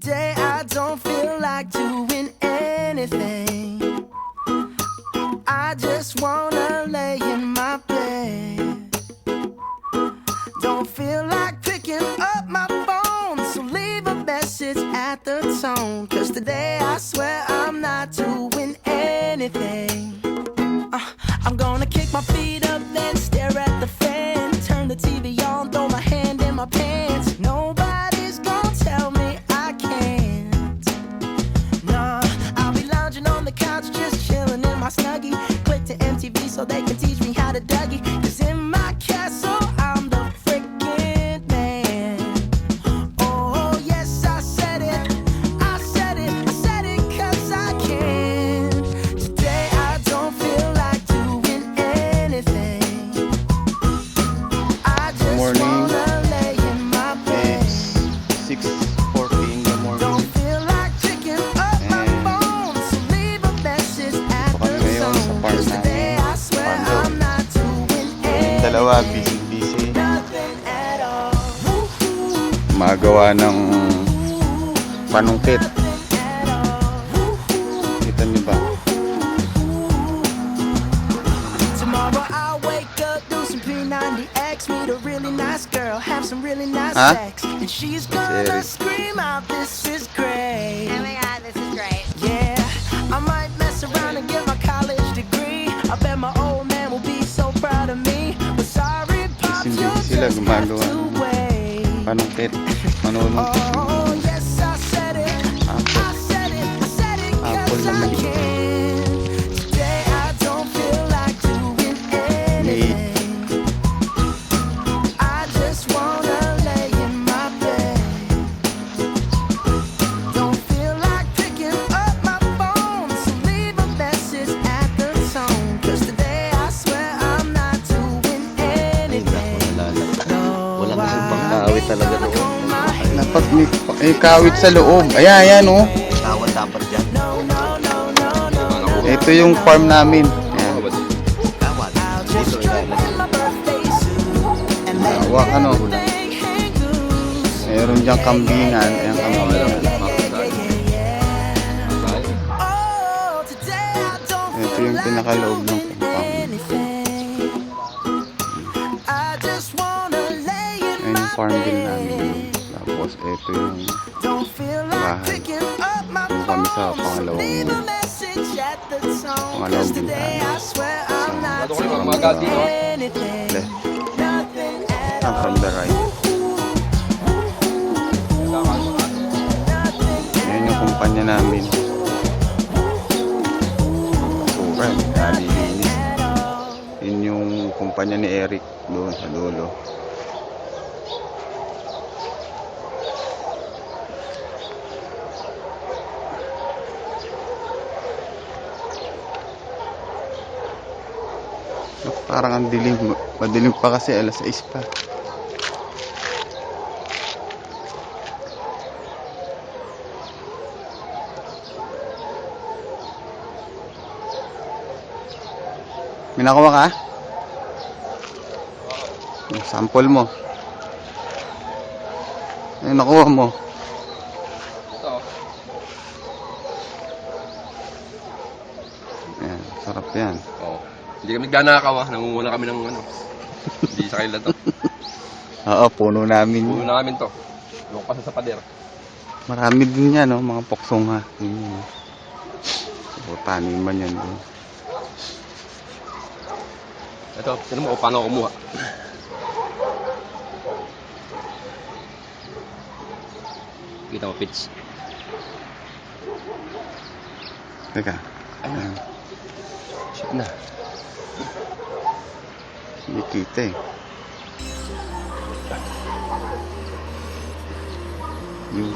Today I don't feel like doing anything. I just wanna lay in my bed. Don't feel like picking up my phone, so leave a message at the tone. 'Cause today I swear I'm not doing anything. I'm gonna kick my feet up, then stare at the fan. Turn the TV on, throw my hand in my pants. Nobody's gonna tell me I can't. Nah, I'll be lounging on the couch, just chilling in my Snuggie. Click to MTV so they can teach me how to Dougie. 'Cause in my castle, I'm the freaking man. Oh, yes, I said it. I said it. I said it 'cause I can. Today I don't feel like doing anything. I just Morning. wanna lay in my bed. It's 6:40 in the morning. Don't feel like picking up my And phone, so leave a message at ito kami the ngayon sa tone. farm 'Cause today I swear Farm daw. I'm not doing Yung dalawa, anything. busy. Nothing at all. Magawa ng panungkit. Nothing at all. Kita niyo ba? Tomorrow I'll wake up, do some P90X, meet a really nice girl, have some really nice Huh? sex, and she's gonna Serious. scream out, "This is great." Oh my god, this is great. Yeah, I might mess around and get my college degree. I bet my old man will be so proud of me. But sorry, Pops, Busy you'll sila just have gumagawa to ng wait. panungkit. Manunungkit. Oh, yes, I said it. I said it. I said it 'cause Apple na I mali. can. Today I don't feel like doing anything. I just wanna lay in my bed. Don't feel like picking up my phone, so leave a message at the tone. 'Cause today I swear I'm not doing anything. No, Wala kasing I pangkawit talaga ain't gonna doon. comb my hair. Dapat may kawit sa loob. Ayan, oh. Tawad dapat dyan. No, no, no, no, no. Ito yung farm namin. Ayan. Tawad. I'll just Dito drop ilalim. in my birthday suit and let Hawak, ano. everything hang loose. Meron diyang kambingan. Ayan, kambingan. Oh, today I don't Ito feel yung like pinakaloob ng doing compound. anything. I just wanna lay in Ayan yung my farm din namin. bed. Tapos ito yung Don't feel like bahay. picking up my Doon kami sa phone, so pangalawang leave a message at the tone. pangalawang 'Cause today bintana. I swear I'm not From doing the anything. left Nothing at and from the right. Ayan yung kumpanya namin. Basura, nalilinis. Yun yung kumpanya ni Eric doon sa dulo. Parang ang dilim. Madilim pa kasi, alas 6 pa. May nakuha ka? Yung sample mo. Yung nakuha mo. Ito. Ayan, sarap yan. Oo. Hindi kami ganakaw ah. Nangunguna kami ng ano. Hindi sa kanila to. Oo, puno namin. Puno na namin to. Yung kasi sa pader. Marami din yan, no? Mga poksong ha. So, taniman yan. No? Ito, sino mo kung paano ako kumuha. Kita mo, Fitz. Teka. Ano? Ayan. Shoot na. Hindi kita eh. Yung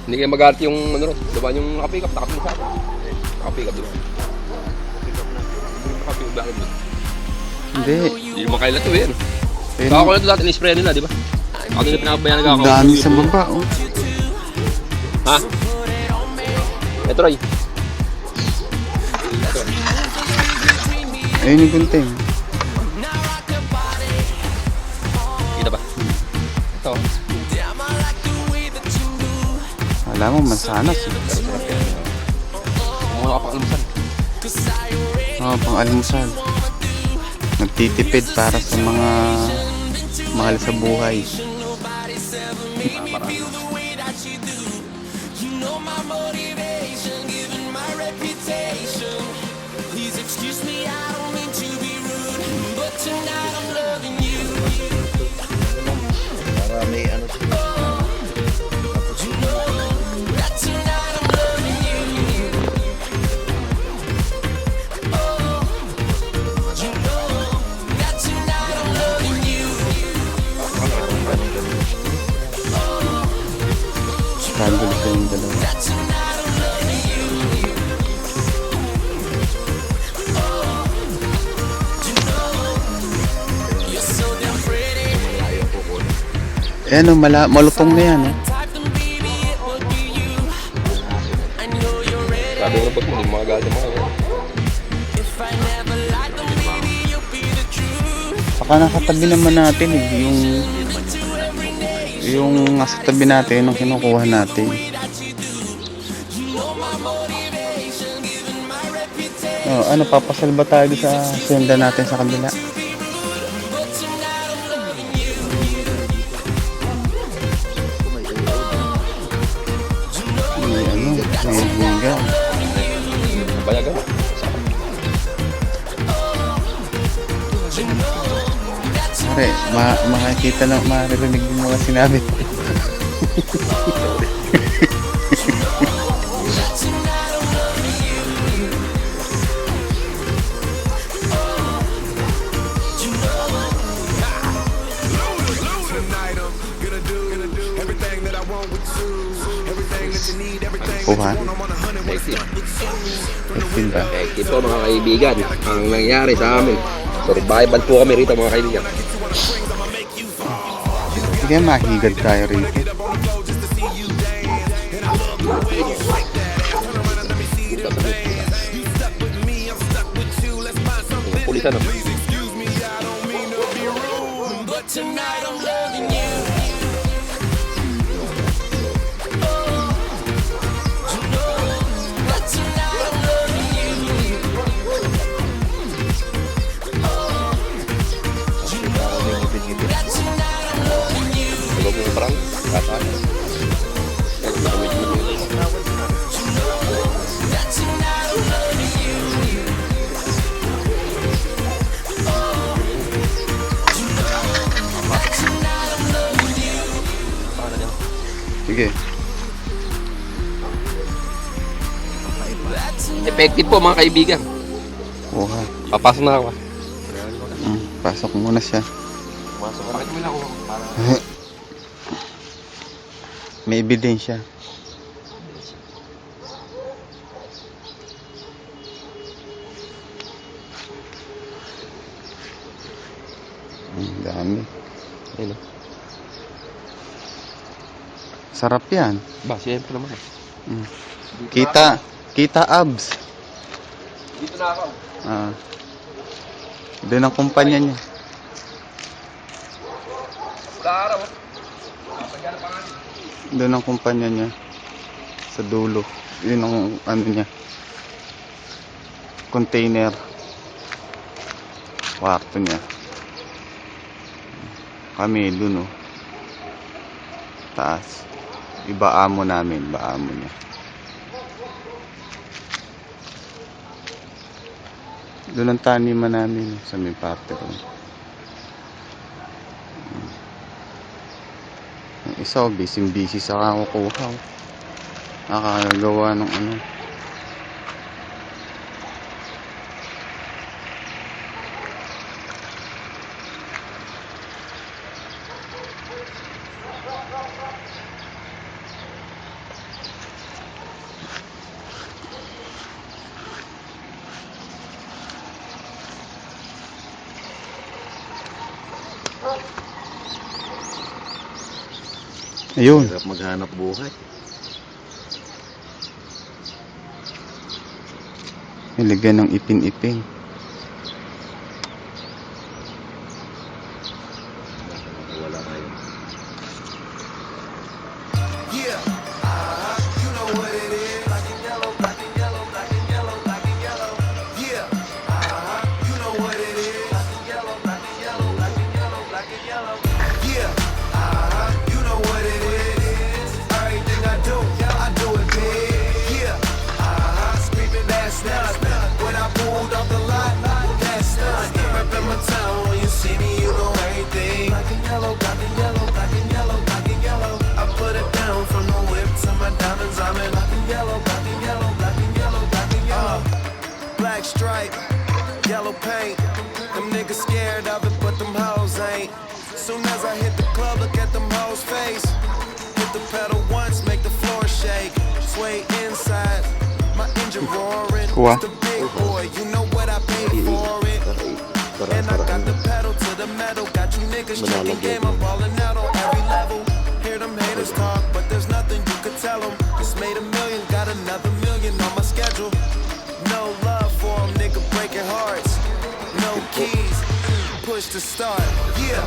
Hindi kayo mag-arte yung ano ron. Diba yung nakapick up, nakapick sa akin. Nakapick up, diba? Nakapick up bakit doon? Hindi. Hindi naman kaila to eh. Ano? Ayun, Baka ko na ito lahat, in-spray nila, diba? Ako nila pinabayan ang nagkakaw. dami sa baba, oh. Ha? Ito, Roy. Ito. Ayun yung gunting. Kita ba? Ito. Alam mo, mansanas. Mga kapag-almusan. Oo, pang almusal. Nagtitipid para sa mga mahal sa buhay. Para may ano siya. Struggle sa yung dalawa. Eh ano, malutong na yan. Sabi ko na ba't hindi magagal sa mga yan. Saka nakatabi naman natin eh, yung nasa tabi natin, yung kinukuha natin. Oh, ano, papasal ba tayo sa senda natin sa kabila? May ano, may higa. Bayagan. Pare, makikita lang, maririnig din mga sinabi. Kuha. Effing ba? Eh, ito mga kaibigan, ang nangyari sa amin. Survival po kami rito mga kaibigan. Sige, mahigad tayo rito. Pulisan no? Tulog mo parang kataan. Sige. Effective po mga kaibigan. Kuha. Papasok na ako. Pasok muna siya. Bakit mo na ako? May ebidensya. Ang dami. Ayun o. Sarap yan. Ba, siyempre naman. Kita abs. Dito na ako. Doon ang kumpanya niya. Wala araw. Doon ang kumpanya niya. Sa dulo. Yun ang ano niya. Container. Kwarto niya. Kami doon oh. Taas. Iba amo namin. Iba amo niya. Doon ang taniman namin sa may parte ko. Ang isa oh, busy sa kakukuha. Nakakagawa ng ano. Ayun. Hirap maghanap buhay. Nilagyan ng ipin-ipin. Wala kayo. bass. Hit the pedal once, make the floor shake. Sway inside, my engine roaring. Kuha. It's the big boy, you know what I paid for it. And I got the pedal to the metal. Got you niggas checking game, I'm balling out on every level. Hear them haters talk, but there's nothing you could tell them. Just made $1 million, got another $1 million on my schedule. No love for them, nigga breaking hearts. No keys, push to start. Yeah,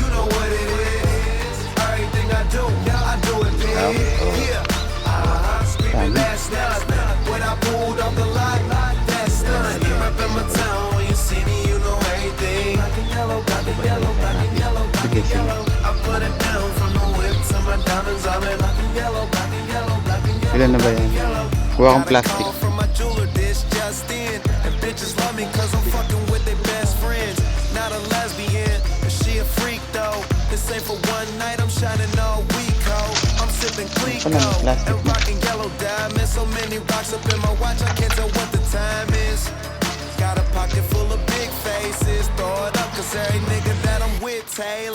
you know what it is. Everything I do, I do it big. Yeah, screaming last night when I pulled off the lot. That's done. You reppin' my town when you see me, you know everything. Black and yellow, black and yellow, black and yellow, black and yellow. I put it down from the whip to my diamonds. I'm in black and yellow, black and yellow, black and yellow. Ilan na ba yan? Kuha kang plastic. From my jeweler, this just in. And bitches love me cause I'm fucking with their best friends. Not a lesbian, but she a freak though. This ain't for one night, I'm shining all week, ho. I'm sipping Clico and rocking yellow diamonds. So many rocks up in my watch, I can't tell what the time is. Got a pocket full of big faces, throw it up cause every nigga that I'm with Taylor.